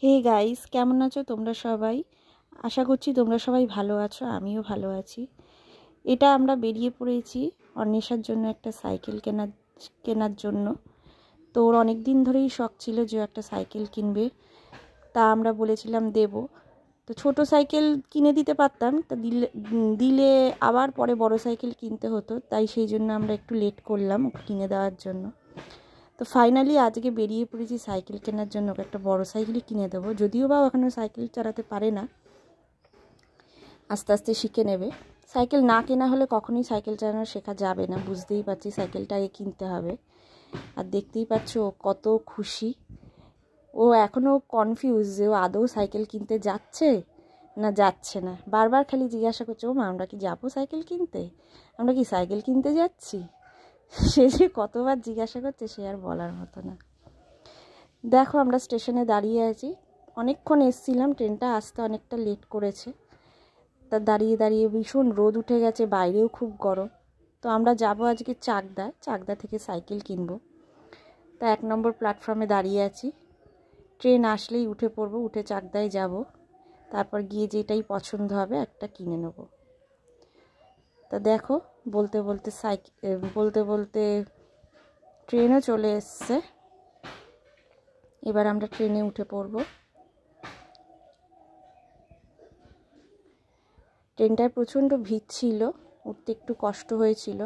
Hey guys, কেমন আছো তোমরা সবাই? আশা করছি তোমরা সবাই ভালো আছো, আমিও ভালো আছি। এটা আমরা বেরিয়ে পড়েছি অন্বেষার জন্য একটা সাইকেল কেনার জন্য। তো ওর অনেক দিন ধরেই শখ ছিল যে একটা সাইকেল কিনবে, তা আমরা বলেছিলাম দেব। তো ছোট সাইকেল কিনে দিতে পারতাম, তা দিলে আবার পরে বড় সাইকেল কিনতে হতো, তাই সেই জন্য আমরা একটু লেট করলাম ওকে কিনে দেওয়ার জন্য। তো ফাইনালি আজকে বেরিয়ে পড়েছি সাইকেল কেনার জন্য। ওকে একটা বড় সাইকেলই কিনে দেবো, যদিও বা এখনও সাইকেল চালাতে পারে না, আস্তে আস্তে শিখে নেবে। সাইকেল না কেনা হলে কখনোই সাইকেল চালানো শেখা যাবে না, বুঝতেই পারছি। সাইকেলটা আগে কিনতে হবে। আর দেখতেই পাচ্ছ ও কত খুশি। ও এখনও কনফিউজ যে ও আদৌ সাইকেল কিনতে যাচ্ছে না যাচ্ছে না। বারবার খালি জিজ্ঞাসা করছে, ও মা আমরা কি যাবো সাইকেল কিনতে, আমরা কি সাইকেল কিনতে যাচ্ছি। সে যে কতবার জিজ্ঞাসা করছে সে আর বলার মতো না। দেখো আমরা স্টেশনে দাঁড়িয়ে আছি, অনেকক্ষণ এসছিলাম, ট্রেনটা আসতে অনেকটা লেট করেছে। তা দাঁড়িয়ে দাঁড়িয়ে ভীষণ রোদ উঠে গেছে, বাইরেও খুব গরম। তো আমরা যাব আজকে চাকদা থেকে সাইকেল কিনবো। তা 1 নম্বর প্ল্যাটফর্মে দাঁড়িয়ে আছি, ট্রেন আসলেই উঠে পড়বো, উঠে চাকদায় যাব। তারপর গিয়ে যেটাই পছন্দ হবে একটা কিনে নেব। তা দেখো বলতে বলতে ট্রেনও চলে এসছে। এবার আমরা ট্রেনে উঠে পড়ব। ট্রেনটায় প্রচণ্ড ভিড় ছিল, উঠতে একটু কষ্ট হয়েছিল।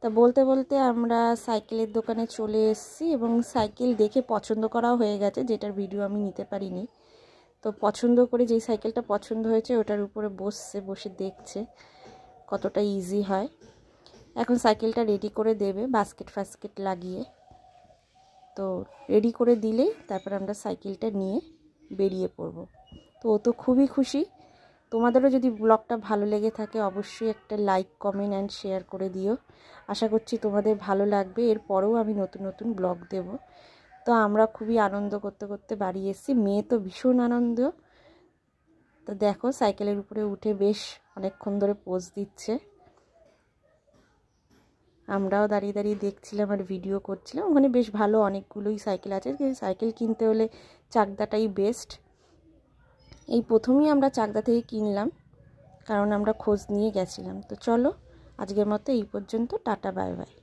তা বলতে বলতে আমরা সাইকেলের দোকানে চলে এসেছি এবং সাইকেল দেখে পছন্দ করাও হয়ে গেছে, যেটার ভিডিও আমি নিতে পারিনি। তো পছন্দ করে যেই সাইকেলটা পছন্দ হয়েছে ওটার উপরে বসে দেখছে কতটা ইজি হয়। এখন সাইকেলটা রেডি করে দেবে বাস্কেট লাগিয়ে। তো রেডি করে দিলেই তারপর আমরা সাইকেলটা নিয়ে বেরিয়ে পড়ব। তো ও তো খুবই খুশি। তোমাদেরও যদি ব্লগটা ভালো লেগে থাকে অবশ্যই একটা লাইক, কমেন্ট অ্যান্ড শেয়ার করে দিও। আশা করছি তোমাদের ভালো লাগবে। এরপরেও আমি নতুন নতুন ব্লগ দেব। তো আমরা খুবই আনন্দ করতে করতে বাড়ি এসেছি, মেয়ে তো ভীষণ আনন্দ। তো দেখো সাইকেলের উপরে উঠে বেশ অনেকক্ষণ ধরে পোজ দিচ্ছে। আমরাও দাঁড়িয়ে দাঁড়িয়ে দেখছিলাম আর ভিডিও করছিলাম। ওখানে বেশ ভালো অনেকগুলোই সাইকেল আছে। সাইকেল কিনতে হলে চাকদাটাই বেস্ট। এই প্রথমেই আমরা চাকদা থেকে কিনলাম, কারণ আমরা খোঁজ নিয়ে গেছিলাম। তো চলো আজকের মতো এই পর্যন্ত, টাটা বাই বাই।